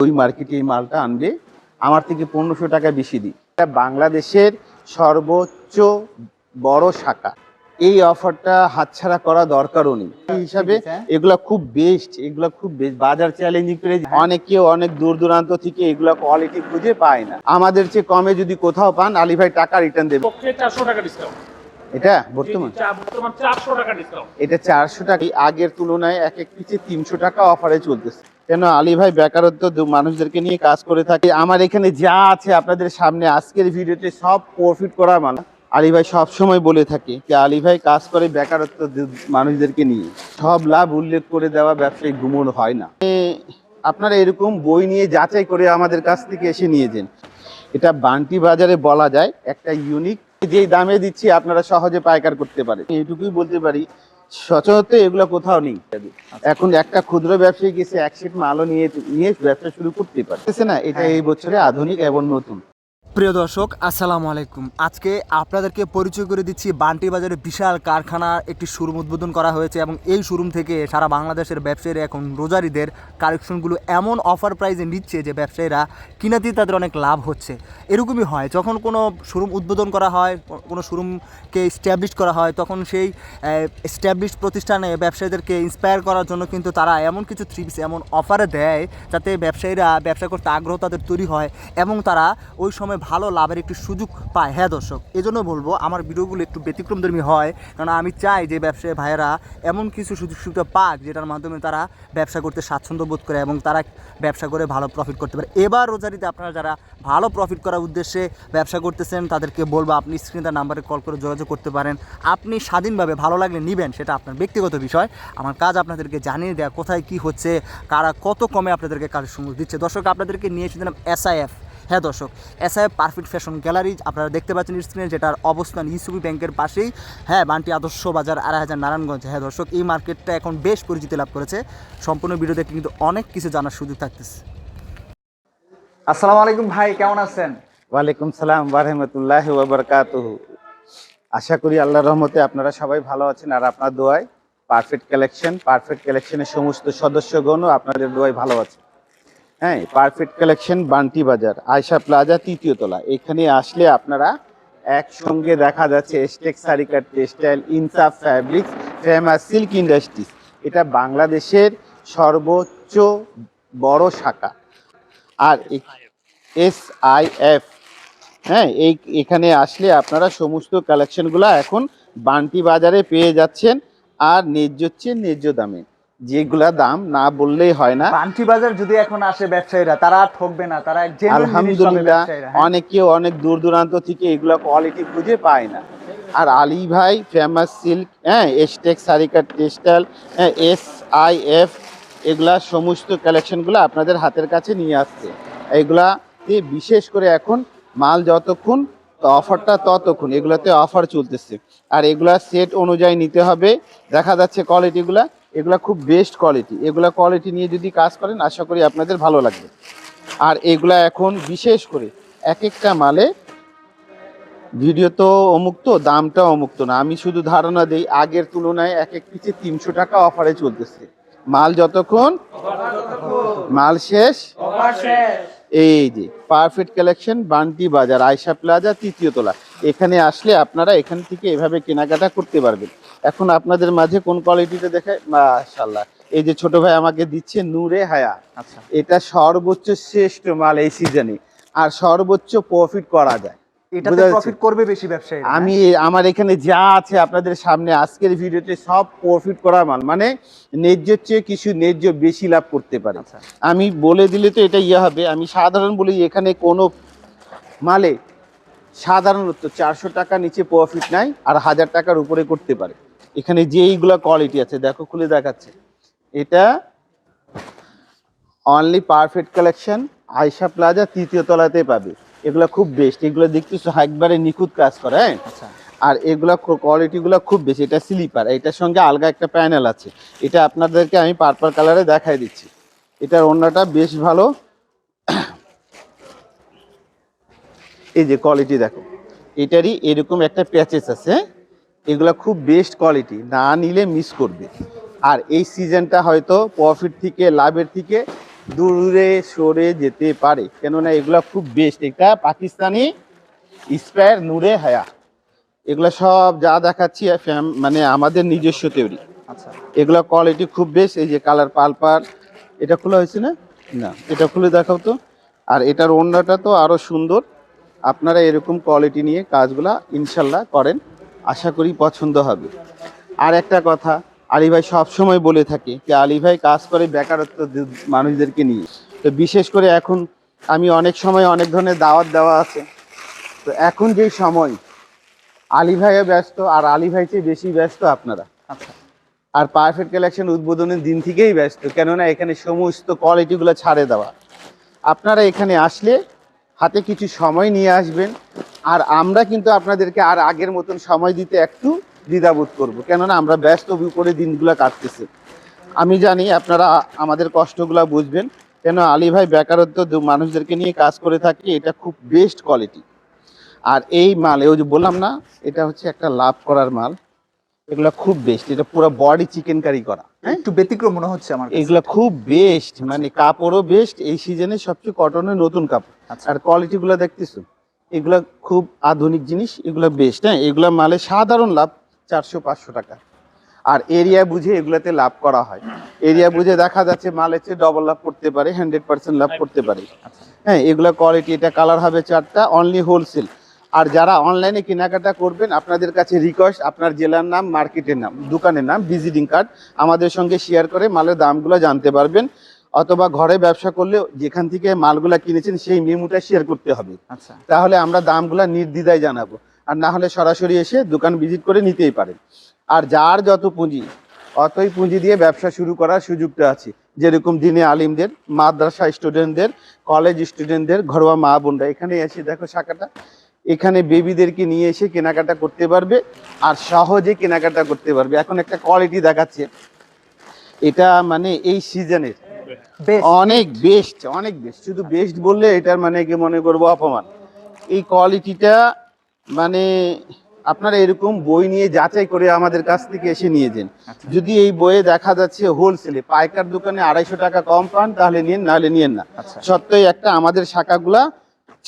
ওই মার্কেটে এই মালটা আনবে, আমার থেকে 1500 টাকা বেশি দিই। এটা বাংলাদেশের সর্বোচ্চ বড় শাখা। এই অফারটা হাতছাড়া করা দরকারও নেই। এই হিসাবে এগুলা খুব বেস্ট, বাজার চ্যালেঞ্জিং প্রাইস। অনেকে অনেক দূর দূরান্ত থেকে এগুলা কোয়ালিটি খুঁজে পায় না। আমাদের চেয়ে কমে যদি কোথাও পান, আলী ভাই টাকা রিটার্ন দেবে। 400 টাকা ডিসকাউন্ট। এটা বর্তমান 400 টাকা ডিসকাউন্ট। এটা 400 টাকা, আগের তুলনায় এক এক পিছে 300 টাকা অফারে চলতেছে। কেন আলী ভাই বেকারত্ব মানুষদেরকে নিয়ে কাজ করে থাকে। আমার এখানে যা আছে আপনাদের সামনে আজকের ভিডিওতে সব প্রফিট করা মাল। আলী ভাই সবসময় বলে থাকে যে আলী ভাই কাজ করে বেকারত্ব মানুষদেরকে নিয়ে, সব লাভ উল্লেখ করে দেওয়া ব্যবসায়িক গুমর হয় না। আপনারা এরকম বই নিয়ে যাচাই করে আমাদের কাছ থেকে এসে নিয়ে যান। এটা বান্টি বাজারে বলা যায় একটা ইউনিক, যেই দামে দিচ্ছি আপনারা সহজে পাইকার করতে পারেন। এইটুকুই বলতে পারি, সচরাচর এগুলো কোথাও নেই। এখন একটা ক্ষুদ্র ব্যবসায়ী গেছে এক সেট মালও নিয়ে ব্যবসা শুরু করতে পারতেছে না। এটা এই বছরে আধুনিক এবং নতুন। প্রিয় দর্শক, আসসালামু আলাইকুম। আজকে আপনাদেরকে পরিচয় করে দিচ্ছি বান্টি বাজারে বিশাল কারখানার একটি শোরুম উদ্বোধন করা হয়েছে এবং এই শোরুম থেকে সারা বাংলাদেশের ব্যবসায়ীরা এখন রোজারিদের কালেকশনগুলো এমন অফার প্রাইসে নিচ্ছে যে ব্যবসায়ীরা কিনাতেই তাদের অনেক লাভ হচ্ছে। এরকমই হয় যখন কোনো শোরুম উদ্বোধন করা হয়, কোনো শোরুমকে স্ট্যাবলিশ করা হয়, তখন সেই স্ট্যাবলিশ প্রতিষ্ঠানে ব্যবসায়ীদেরকে ইন্সপায়ার করার জন্য কিন্তু তারা এমন কিছু থ্রিপস, এমন অফারে দেয় যাতে ব্যবসায়ীরা ব্যবসা করতে আগ্রহ তাদের তৈরি হয় এবং তারা ওই সময় ভালো লাভের একটি সুযোগ পায়। হ্যাঁ দর্শক, এজন্য বলবো আমার ভিডিওগুলো একটু ব্যতিক্রমধর্মী হয়, কারণ আমি চাই যে ব্যবসায়ী ভাইয়েরা এমন কিছু সুযোগ সুবিধা পাক যেটার মাধ্যমে তারা ব্যবসা করতে স্বাচ্ছন্দ্য বোধ করে এবং তারা ব্যবসা করে ভালো প্রফিট করতে পারে। এবার রোজারিতে আপনারা যারা ভালো প্রফিট করার উদ্দেশ্যে ব্যবসা করতেছেন তাদেরকে বলবো আপনি স্ক্রিনে নাম্বারে কল করে যোগাযোগ করতে পারেন। আপনি স্বাধীনভাবে ভালো লাগলে নেবেন, সেটা আপনার ব্যক্তিগত বিষয়। আমার কাজ আপনাদেরকে জানিয়ে দেওয়া কোথায় কি হচ্ছে, কারা কত কমে আপনাদেরকে কালেকশন দিচ্ছে। দর্শক, আপনাদেরকে নিয়ে এসেছিলাম SIF। হ্যাঁ দর্শক, SIF পারফেক্ট ফ্যাশন গ্যালারি আপনারা দেখতে পাচ্ছেন স্ক্রিনে, যেটার অবস্থান ইউসুফি ব্যাংকের পাশেই, হ্যাঁ, বান্টি আদর্শ বাজার 2500 নারায়ণগঞ্জ। হ্যাঁ দর্শক, এই মার্কেটটা এখন বেশ পরিচিতি লাভ করেছে। সম্পূর্ণ ভিডিওতে কিন্তু অনেক কিছু জানার সুযোগ থাকতেছে। আসসালামু আলাইকুম ভাই, কেমন আছেন? ওয়ালাইকুম সালাম ওয়া রাহমাতুল্লাহি ওয়া বারাকাতুহু। আশা করি আল্লাহর রহমতে আপনারা সবাই ভালো আছেন, আর আপনার দোয়ায় পারফেক্ট কালেকশনের সমস্ত সদস্যগণও আপনাদের দোয়ায় ভালো আছে। হ্যাঁ, পারফেক্ট কালেকশন বান্টি বাজার, আয়শা প্লাজা, 3য় তলা। এখানে আসলে আপনারা একসঙ্গে দেখা যাচ্ছে স্টেক সারিকার টেক্সটাইল, ইনসাফ ফ্যাব্রিক্স, ফেমাস সিল্ক ইন্ডাস্ট্রিজ। এটা বাংলাদেশের সর্বোচ্চ বড় শাখা। আর SIF, হ্যাঁ, এখানে আসলে আপনারা সমস্ত কালেকশনগুলো এখন বান্টি বাজারে পেয়ে যাচ্ছেন, আর ন্যায্য দামে। যেগুলা দাম না বললেই হয় না। বান্টি বাজার যদি এখন আসে ব্যবসায়ীরা, তারা ঠকবে না, তারা আলহামদুলিল্লাহ। অনেকেও অনেক দূর দূরান্ত থেকে এগুলা কোয়ালিটি খুঁজে পায় না। আর আলী ভাই ফেমাস সিল্ক, হ্যাঁ, স্টেক সারিকার টেক্সটাইল, হ্যাঁ, SIF, এগুলা সমস্ত কালেকশনগুলো আপনাদের হাতের কাছে নিয়ে আসছে। এগুলাতে বিশেষ করে এখন মাল যতক্ষণ অফারটা ততক্ষণ এগুলাতে অফার চলতেছে, আর এগুলা সেট অনুযায়ী নিতে হবে। দেখা যাচ্ছে কোয়ালিটিগুলা, এগুলা খুব বেস্ট কোয়ালিটি। এগুলা কোয়ালিটি নিয়ে যদি কাজ করেন আশা করি আপনাদের ভালো লাগবে। আর এগুলা এখন বিশেষ করে এক একটা মালে, ভিডিও তো অমুক্ত, দামটা অমুক্ত না, আমি শুধু ধারণা দেই, আগের তুলনায় এক এক পিছে 300 টাকা অফারে চলতেছে। মাল যতক্ষণ মাল শেষ। এই যে পারফেক্ট কালেকশন বান্টি বাজার, আয়শা প্লাজা, 3য় তলা। এখানে আসলে আপনারা এখান থেকে এভাবে কেনাকাটা করতে পারবেন। এখন আপনাদের মাঝে কোন কোয়ালিটিতে দেখায়, মাশাআল্লাহ, এই যে ছোট ভাই আমাকে দিচ্ছে নূরে হায়া। আচ্ছা, এটা সর্বোচ্চ শ্রেষ্ঠ মাল এই সিজনে, আর সর্বোচ্চ প্রফিট করা যায়। এটাতে প্রফিট করবে বেশি ব্যবসায়ী। আমি আমার এখানে যা আছে আপনাদের সামনে আজকের ভিডিওতে সব প্রফিট করা মাল, মানে ন্যায্যের চেয়ে কিছু ন্যায্য বেশি লাভ করতে পারে। আমি বলে দিলে তো এটা হবে, আমি সাধারণ বলি, এখানে কোনো মালে সাধারণত 400 টাকা নিচে প্রফিট নাই, আর 1000 টাকার উপরে করতে পারে। এখানে যে এইগুলা কোয়ালিটি আছে, দেখো খুলে দেখাচ্ছে, এটা only perfect collection, Ayesha Plaza, 3য় তলাতে পাবে। এগুলো খুব বেস্ট, এগুলো দেখতেছো একবারে নিখুঁত কাজ করে। হ্যাঁ, আর এগুলা কোয়ালিটিগুলো খুব বেশি। এটা স্লিপার, এটার সঙ্গে আলগা একটা প্যানেল আছে। এটা আপনাদেরকে আমি পার্পল কালারে দেখাই দিচ্ছি। এটার ওড়নাটা বেশ ভালো। এই যে কোয়ালিটি দেখো, এটারই এরকম একটা প্যাচেস আছে। এগুলা খুব বেস্ট কোয়ালিটি, না নিলে মিস করবে। আর এই সিজনটা হয়তো প্রফিট থেকে, লাভের থেকে দূরে সরে যেতে পারে, কেননা এগুলা খুব বেস্ট। এটা পাকিস্তানি স্পেয়ার নূরে হায়া, এগুলা সব যা দেখাচ্ছি মানে আমাদের নিজস্ব তৈরি। আচ্ছা, এগুলা কোয়ালিটি খুব বেশ। এই যে কালার পালপার, এটা খোলা হয়েছে না? না, এটা খুলে দেখাও তো। আর এটার ওড়নাটা তো আরো সুন্দর। আপনারা এরকম কোয়ালিটি নিয়ে কাজগুলা ইনশাল্লাহ করেন, আশা করি পছন্দ হবে। আর একটা কথা, আলী ভাই সবসময় বলে থাকে যে আলী ভাই কাজ করে বেকারত্ব মানুষদেরকে নিয়ে। তো বিশেষ করে এখন আমি অনেক সময় অনেক ধরনের দাওয়াত দেওয়া আছে, তো এখন যেই সময় আলী ভাইও ব্যস্ত, আর আলী ভাই চেয়ে বেশি ব্যস্ত আপনারা। আচ্ছা, আর পারফেক্ট কালেকশন উদ্বোধনের দিন থেকেই ব্যস্ত, কেননা এখানে সমস্ত কোয়ালিটিগুলো ছাড়ে দেওয়া। আপনারা এখানে আসলে হাতে কিছু সময় নিয়ে আসবেন, আর আমরা কিন্তু আপনাদেরকে আর আগের মতন সময় দিতে একটু দ্বিধাবোধ করব, কেননা আমরা ব্যস্ত করে দিনগুলো কাটতেছি। আমি জানি আপনারা আমাদের কষ্টগুলো বুঝবেন, কেন আলী ভাই বেকারত্ব মানুষদেরকে নিয়ে কাজ করে থাকে, এটা খুব বেস্ট কোয়ালিটি। আর এই মাল, ওই যে বললাম না, এটা হচ্ছে একটা লাভ করার মাল। এগুলা খুব বেস্ট, এটা পুরো বডি চিকেন কারি করা। একটু ব্যতিক্রম মনে হচ্ছে আমার কাছে। এগুলা খুব বেস্ট, মানে কাপড়ও বেস্ট, এই সিজনে সবচেয়ে কটনের নতুন কাপড়। আচ্ছা। আর কোয়ালিটি গুলা দেখতেছো, এগুলা খুব আধুনিক জিনিস, এগুলা বেস্ট। হ্যাঁ, এগুলা মালে সাধারণ লাভ 400-500 টাকা। আর এরিয়া বুঝে এগুলাতে লাভ করা হয়। এরিয়া বুঝে দেখা যাচ্ছে মালের চেয়ে ডবল লাভ করতে পারে, 100% লাভ করতে পারে। হ্যাঁ, এগুলা কোয়ালিটি, এটা কালার হবে 4টা, অনলি হোলসেল। আর যারা অনলাইনে কেনাকাটা করবেন, আপনাদের কাছে রিকোয়েস্ট, আপনার জেলার নাম, মার্কেটের নাম, দোকানের নাম, ভিজিটিং কার্ড আমাদের সঙ্গে শেয়ার করে মালের দামগুলো জানতে পারবেন। অথবা ঘরে ব্যবসা করলে যেখান থেকে মালগুলা কিনেছেন সেই মেমোটা শেয়ার করতে হবে। আচ্ছা, তাহলে আমরা দামগুলা নির্দ্বিধায় জানাবো। আর না হলে সরাসরি এসে দোকান ভিজিট করে নিতেই পারেন। আর যার যত পুঁজি, অতই পুঁজি দিয়ে ব্যবসা শুরু করার সুযোগটা আছে। যেরকম দিনে আলিমদের, মাদ্রাসা স্টুডেন্টদের, কলেজ স্টুডেন্টদের, ঘরোয়া মা বোনরা এখানে এসে দেখো শাখাটা, এখানে বেবিদেরকে নিয়ে এসে কেনাকাটা করতে পারবে, আর সহজে কেনাকাটা করতে পারবে। এখন একটা কোয়ালিটি দেখাচ্ছে, এটা মানে এই সিজনের অনেক বেস্ট, অনেক বেস্ট। শুধু বেস্ট বললে এটার মানে কি মনে করবো অপমান। এই কোয়ালিটিটা মানে আপনারা এরকম বই নিয়ে যাচাই করে আমাদের কাছ থেকে এসে নিয়ে যান। যদি এই বইয়ে দেখা যাচ্ছে হোলসেলে পাইকার দোকানে 250 টাকা কম পান, তাহলে নিন, নাহলে নিয়েন না। সত্যই একটা আমাদের শাখাগুলা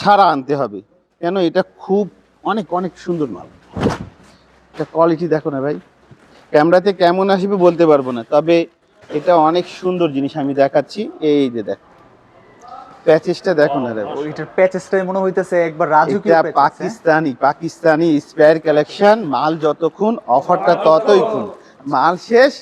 ছাড়া আনতে হবে, কেন এটা খুব অনেক অনেক সুন্দর মাল। এটা কোয়ালিটি দেখো না ভাই, ক্যামেরাতে কেমন আসবে বলতে পারবো না, তবে এটা অনেক সুন্দর জিনিস আমি দেখাচ্ছি। এই যে দেখো প্যাচেসটা দেখো না রে, ওইটার প্যাচেসটাই মনে হইতেছে একবার রাজকীয় এটা প্যাচেস। Pakistani spare collection. মাল যতক্ষণ অফারটা ততক্ষণ, মাল শেষ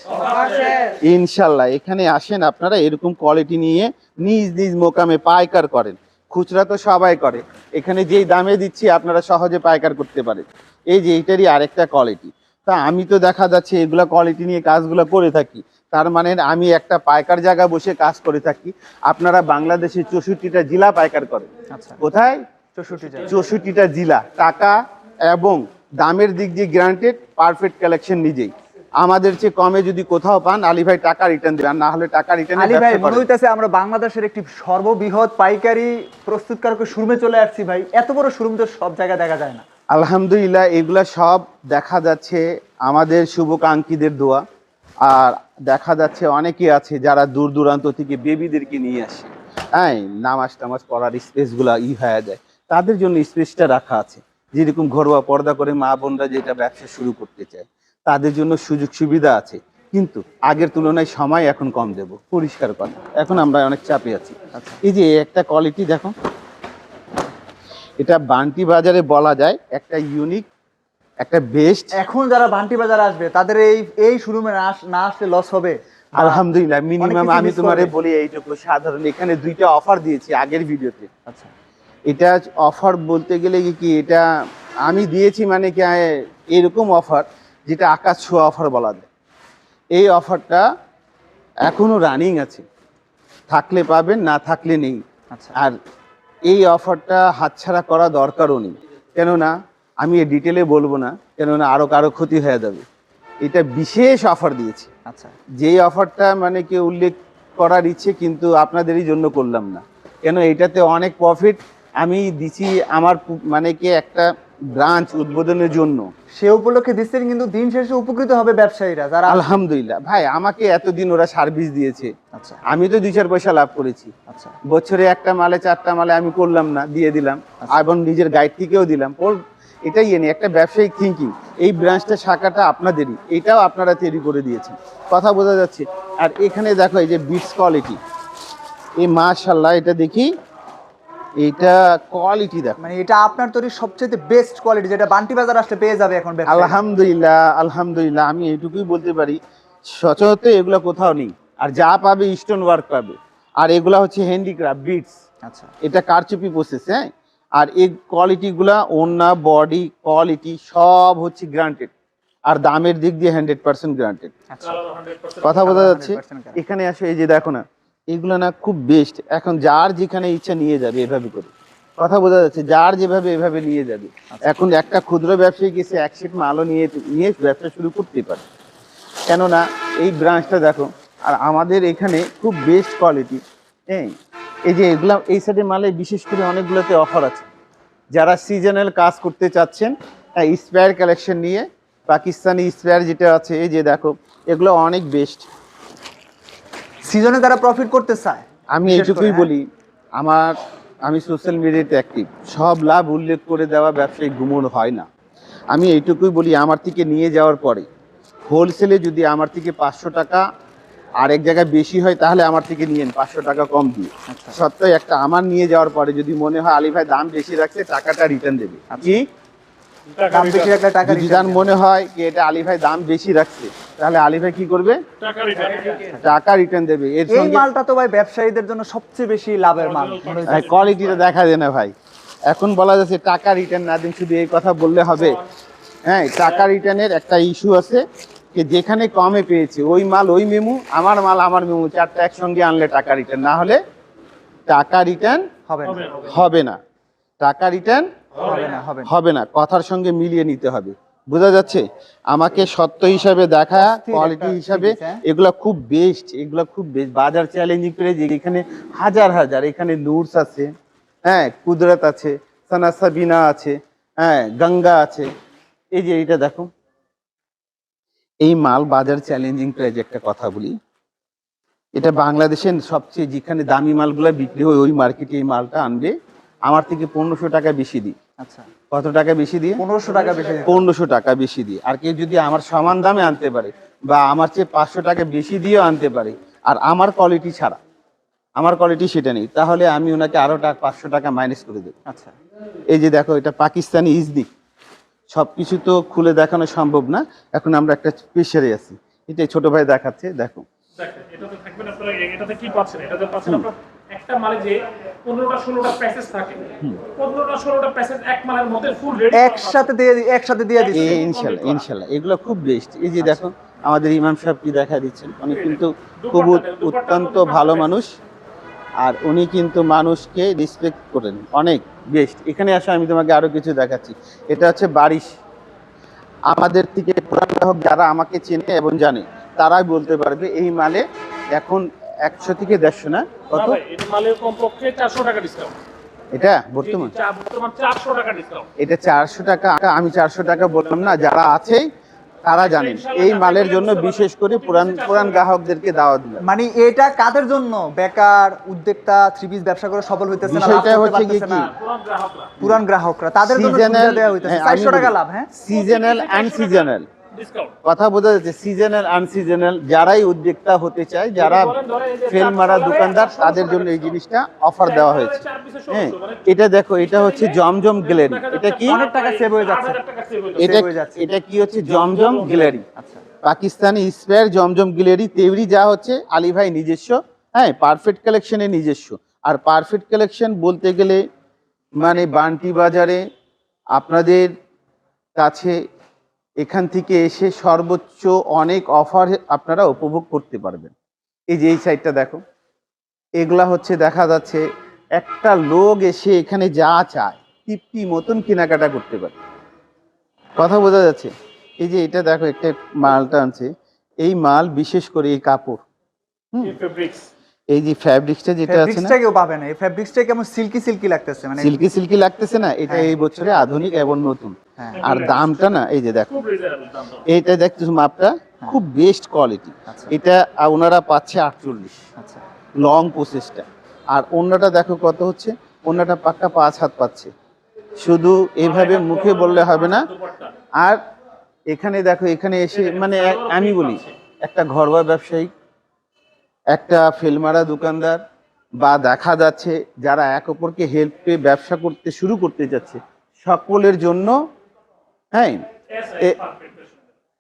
ইনশাল্লাহ। এখানে আসেন আপনারা, এরকম কোয়ালিটি নিয়ে নিজ নিজ মোকামে পাইকার করেন। খুচরা তো সবাই করে, এখানে যেই দামে দিচ্ছি আপনারা সহজে পাইকার করতে পারেন। এই যে এইটারই আরেকটা কোয়ালিটি। তা আমি তো দেখা যাচ্ছে এগুলা কোয়ালিটি নিয়ে কাজগুলো করে থাকি, তার মানে আমি একটা পাইকার জায়গা বসে কাজ করে থাকি। আপনারা বাংলাদেশের 64টা জেলা পাইকার করেন। আচ্ছা, কোথায়? 64টা জেলা। টাকা এবং দামের দিক দিয়ে গ্যারান্টেড, পারফেক্ট কালেকশন নিজেই। আমাদের চেয়ে কমে যদি কোথাও পান, আলী ভাই টাকা রিটার্ন দেবেন, না হলে টাকা রিটার্ন। আলী ভাই, মনে হইতেছে আমরা বাংলাদেশের একটি সর্ববৃহৎ পাইকারি প্রস্তুতকারক শোরুমে চলে আসছি ভাই। এত বড় শোরুম তো সব জায়গায় দেখা যায় না। আলহামদুলিল্লাহ, এগুলা সব দেখা যাচ্ছে আমাদের শুভকাঙ্ক্ষীদের দোয়া। আর দেখা যাচ্ছে অনেকেই আছে যারা দূর দূরান্ত থেকে বেবিদেরকে নিয়ে আসে। হ্যাঁ, নামাজ টামাজ পড়ার স্পেসগুলা হয়ে যায়, তাদের জন্য স্পেসটা রাখা আছে। যেরকম ঘরোয়া পর্দা করে মা বোনরা যেটা ব্যবসা শুরু করতে চায়, তাদের জন্য সুযোগ সুবিধা আছে। কিন্তু আগের তুলনায় সময় এখন কম দেব, পরিষ্কার কথা। এখন আমরা অনেক চাপে আছি। এই যে একটা কোয়ালিটি দেখো, এটা বান্টি বাজারে বলা যায় একটা ইউনিক, একটা বেস্ট। এখন যারা বান্টি বাজার আসবে তাদের এই শোরুমে না আসলে লস হবে। আলহামদুলিল্লাহ, মিনিমাম আমি তোমারে বলি এইটুকু, সাধারণ এখানে 2টা অফার দিয়েছি আগের ভিডিওতে। আচ্ছা, এটা অফার বলতে গেলে কি, এটা আমি দিয়েছি মানে কি এরকম অফার যেটা আকাশ ছোঁয়া অফার বলা যায়। এই অফারটা এখনো রানিং আছে, থাকলে পাবেন, না থাকলে নেই। আচ্ছা, আর এই অফারটা হাতছাড়া করা দরকারও নেই, কেননা আমি ডিটেলে বলবো না, কেননা আরো কারো ক্ষতি হয়ে যাবে। এটা বিশেষ অফার দিয়েছি। আচ্ছা, যেই অফারটা মানে কি উল্লেখ করার ইচ্ছে, কিন্তু আপনাদেরই জন্য করলাম না, কেন এটাতে অনেক প্রফিট আমি দিছি। আমার মানে কি একটা ব্রাঞ্চ উদ্বোধনের জন্য। সে উপলক্ষে দিচ্ছেন, কিন্তু দিন শেষে উপকৃত হবে ব্যবসায়ীরা যারা। আলহামদুলিল্লাহ ভাই, আমাকে এতদিন ওরা সার্ভিস দিয়েছে, আচ্ছা আমি তো 2-4 পয়সা লাভ করেছি। আচ্ছা বছরে একটা মালে 4টা মালে আমি করলাম না, দিয়ে দিলাম, এবং নিজের গাইড থেকেও দিলাম। এটাই একটা ব্যবসায়িক থিঙ্কিং। এই ব্রাঞ্চটা শাখাটা আপনাদেরই, এটাও আপনারা তৈরি করে দিয়েছেন, কথা বোঝা যাচ্ছে। আর এখানে দেখো এই যে বিটস কোয়ালিটি, এই মাশাআল্লাহ, এটা দেখি, এটা কোয়ালিটি দেখো। মানে এটা আপনার তৈরি সবচেয়ে বেস্ট কোয়ালিটি, যেটা বান্টি বাজার আসলে পেয়ে যাবে এখন ব্যবসায়ী। আলহামদুলিল্লাহ, আলহামদুলিল্লাহ, আমি এইটুকুই বলতে পারি, সচরাচর এগুলো কোথাও নেই। আর যা পাবে স্টোন ওয়ার্ক পাবে, আর এগুলা হচ্ছে হ্যান্ডিক্রাফট বিটস। আচ্ছা এটা কারচুপি প্রসেস, হ্যাঁ। আর এই কোয়ালিটিগুলা, ওন্না, বডি কোয়ালিটি সব হচ্ছে গ্রান্টেড, আর দামের দিক দিয়ে 100% গ্রান্টেড, আচ্ছা কথা বোঝা যাচ্ছে। 100% guarantee। এখানে আসো, এই যে দেখো না, এগুলো না খুব বেস্ট। এখন যার যেখানে ইচ্ছা নিয়ে যাবে এভাবে করে, কথা বোঝা যাচ্ছে, যার যেভাবে এভাবে নিয়ে যাবে। এখন একটা ক্ষুদ্র ব্যবসায়ী গেছে এক সেট মালও নিয়ে নিয়ে ব্যবসা শুরু করতে পারে, কেননা এই ব্রাঞ্চটা দেখো। আর আমাদের এখানে খুব বেস্ট কোয়ালিটি, হ্যাঁ। এই যে এগুলা, এই সাইডে মালে বিশেষ করে অনেকগুলোতে অফার আছে। যারা সিজনাল কাজ করতে চাচ্ছেন, স্পেয়ার কালেকশন নিয়ে, পাকিস্তানি স্পেয়ার যেটা আছে, এই যে দেখো, এগুলো অনেক বেস্ট। সিজনে যারা প্রফিট করতে চায়, আমি বিশেষ এইটুকুই করে, বলি, আমি সোশ্যাল মিডিয়াতে অ্যাক্টিভ, সব লাভ উল্লেখ করে দেওয়া ব্যবসায়িক গুমর হয় না। আমি এইটুকুই বলি, আমার থেকে নিয়ে যাওয়ার পরে হোলসেলে যদি আমার থেকে 500 টাকা আরেক জায়গায় বেশি হয়, তাহলে আমার থেকে নিয়েন 500 টাকা কম দিয়ে। সত্যি একটা, আমার নিয়ে যাওয়ার পরে যদি মনে হয় আলী ভাই দাম বেশি রাখছে, টাকাটা রিটার্ন দেবে। কি দাম বেশি রাখলে টাকা যদি তার মনে হয় কি এটা আলী ভাই দাম বেশি রাখছে, তাহলে আলী ভাই কি করবে? টাকা রিটার্ন দেবে। এর এই সঙ্গে মালটা তো ভাই ব্যবসায়ীদের জন্য সবচেয়ে বেশি লাভের মাল। কোয়ালিটিটা দেখা যায় না ভাই। এখন বলা যাচ্ছে টাকা রিটার্ন না দিন, শুধু এই কথা বললে হবে? হ্যাঁ, টাকা রিটার্নের একটা ইস্যু আছে, যে যেখানে কমে পেয়েছে ওই মাল ওই মেমু, আমার মাল আমার মেমু, চারটা একসঙ্গে আনলে টাকা রিটার্ন, না হলে টাকা রিটার্ন হবে না, হবে না। টাকা রিটার্ন হবে না, হবে না। হবে না, কথার সঙ্গে মিলিয়ে নিতে হবে, বোঝা যাচ্ছে? আমাকে সত্য হিসাবে দেখা, অস্থির কোয়ালিটি একটা হিসাবে জিনিস, হ্যাঁ। এগুলা খুব বেস্ট, এগুলা খুব বেস্ট। বাজার চ্যালেঞ্জিং প্রাইস, এখানে হাজার হাজার, এখানে নুরস আছে, হ্যাঁ, কুদরত আছে, সানা সাবিনা আছে, হ্যাঁ, গঙ্গা আছে। এই যে এটা দেখো, এই মাল বাজার চ্যালেঞ্জিং প্রাইস। একটা কথা বলি, এটা বাংলাদেশের সবচেয়ে যেখানে দামি মালগুলা বিক্রি হয়, ওই মার্কেটে এই মালটা আনবে আমার থেকে 1500 টাকা বেশি দিই। আচ্ছা, কত টাকা বেশি দিয়ে? 1500 টাকা বেশি। 1500 টাকা বেশি দিয়ে। আর কেউ যদি আমার সমান দামে আনতে পারে, বা আমার চেয়ে 500 টাকা বেশি দিয়েও আনতে পারে, আর আমার কোয়ালিটি ছাড়া, আমার কোয়ালিটি সেটা নেই, তাহলে আমি ওনাকে আরো 500 টাকা মাইনাস করে দেবো। আচ্ছা, এই যে দেখো, এটা পাকিস্তানি ইজদি। সবকিছু তো খুলে দেখানো সম্ভব না, এখন আমরা একটা প্রেশারে আছি। এটাই ছোট ভাই দেখাচ্ছে, দেখো। দেখেন, এটাতে থাকবেন আপনারা, এটাতে কি পাচ্ছেন? এটাতে পাচ্ছেন আপনারা একটা মালে যে 15টা 16টা প্যাসেজ থাকে, 15টা 16টা প্যাসেজ এক মালের মধ্যে ফুল রেডি একসাথে দিয়ে দিচ্ছি। ইনশাল্লাহ, ইনশাল্লাহ, এগুলো খুব বেস্ট। এই যে দেখো, আমাদের ইমাম সাহেব কি দেখা দিচ্ছেন, উনি কিন্তু খুব অত্যন্ত ভালো মানুষ, আর উনি কিন্তু মানুষকে রেসপেক্ট করেন, অনেক বেস্ট। এখানে আসো, আমি তোমাকে আরো কিছু দেখাচ্ছি। এটা হচ্ছে বারিশ। আমাদের থেকে পুরান গ্রাহক যারা আমাকে চেনে এবং জানে, তারাই বলতে পারবে এই মালে এখন 100 থেকে 150 না, কত এই মালের কমপক্ষে 400 টাকা ডিসকাউন্ট। এটা বর্তমান? বর্তমান 400 টাকা ডিসকাউন্ট। এটা 400 টাকা। আমি 400 টাকা বললাম না, যারা আছে তারা জানেন। এই মালের জন্য বিশেষ করে পুরান গ্রাহকদেরকে দাওয়াত দিলাম। মানে এটা কাদের জন্য? বেকার, উদ্যোক্তা, থ্রি পিস ব্যবসা করে সফল হইতেছে না, বিষয়টা লাভ করতে হচ্ছে কি পারতেছে না, পুরান গ্রাহকরা পুরান গ্রাহকরা, তাদের জন্য সুবিধা দেওয়া হইতেছে। 400 টাকা লাভ। হ্যাঁ, সিজনাল আনসিজনাল, ডিসকাউন্ট। কথা বোঝা যাচ্ছে? সিজনাল আনসিজনাল, যারাই উদ্যোক্তা হতে চায়, যারা ফেল মারা দোকানদার, তাদের জন্য এই জিনিসটা অফার দেওয়া হয়েছে। হ্যাঁ, এটা দেখো, এটা হচ্ছে জমজম গ্যালারি। এটা কি? অনেক টাকা সেভ হয়ে যাচ্ছে। 8000 টাকা সেভ হয়ে এটা হয়ে যাচ্ছে। এটা কি হচ্ছে? জমজম গ্যালারি। আচ্ছা, পাকিস্তানি স্পেয়ার জমজম গ্যালারি তৈরি, যা হচ্ছে আলী ভাই নিজস্ব, হ্যাঁ, পারফেক্ট কালেকশনের নিজস্ব। আর পারফেক্ট কালেকশন বলতে গেলে মানে বান্টি বাজারে আপনাদের কাছে এখান থেকে এসে সর্বোচ্চ অনেক অফার আপনারা উপভোগ করতে পারবেন। এই যে এই সাইডটা দেখো, এগুলা হচ্ছে দেখা যাচ্ছে একটা লোক এসে এখানে যা চায় তৃপ্তি মতন কেনাকাটা করতে পারে, কথা বোঝা যাচ্ছে? এই যে এটা দেখো, একটা মালটা আনছে, এই মাল বিশেষ করে এই কাপড়, ফেব্রিক্স। এই যে ফ্যাব্রিক্সটা যেটা আছে না, ফেব্রিক্সটা কেউ পাবে না। এই ফেব্রিক্সটা কেমন সিল্কি সিল্কি লাগতেছে, মানে সিল্কি সিল্কি লাগতেছে না, এটা এই বছরে আধুনিক এবং নতুন। হ্যাঁ। আর দামটা না, এই যে দেখো খুব রিজনেবল দাম দাও। এইটা দেখতেছো মাপটা খুব বেস্ট কোয়ালিটি। আচ্ছা। এটা ওনারা পাচ্ছে 48, আচ্ছা লং প্রসেসটা। আর অন্যটা দেখো কত হচ্ছে, অন্যটা পাক্কা 5 হাত পাচ্ছে। শুধু এইভাবে মুখে বললে হবে না। দুপাট্টা। আর এখানে দেখো, এখানে এসে মানে আমি বলি একটা ঘরোয়া ব্যবসায়ী, একটা ফেলমারা দোকানদার, বা দেখা যাচ্ছে যারা এক অপরকে হেল্প পেয়ে ব্যবসা করতে শুরু করতে যাচ্ছে, সকলের জন্য হ্যাঁ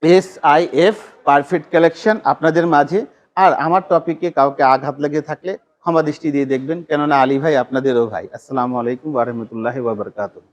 SIF পারফেক্ট কালেকশন আপনাদের মাঝে। আর আমার টপিকে কাউকে আঘাত লেগে থাকলে ক্ষমা দৃষ্টি দিয়ে দেখবেন, কেননা আলী ভাই আপনাদেরও ভাই। আসসালামু আলাইকুম ওয়া রাহমাতুল্লাহি ওয়া বারাকাতুহু।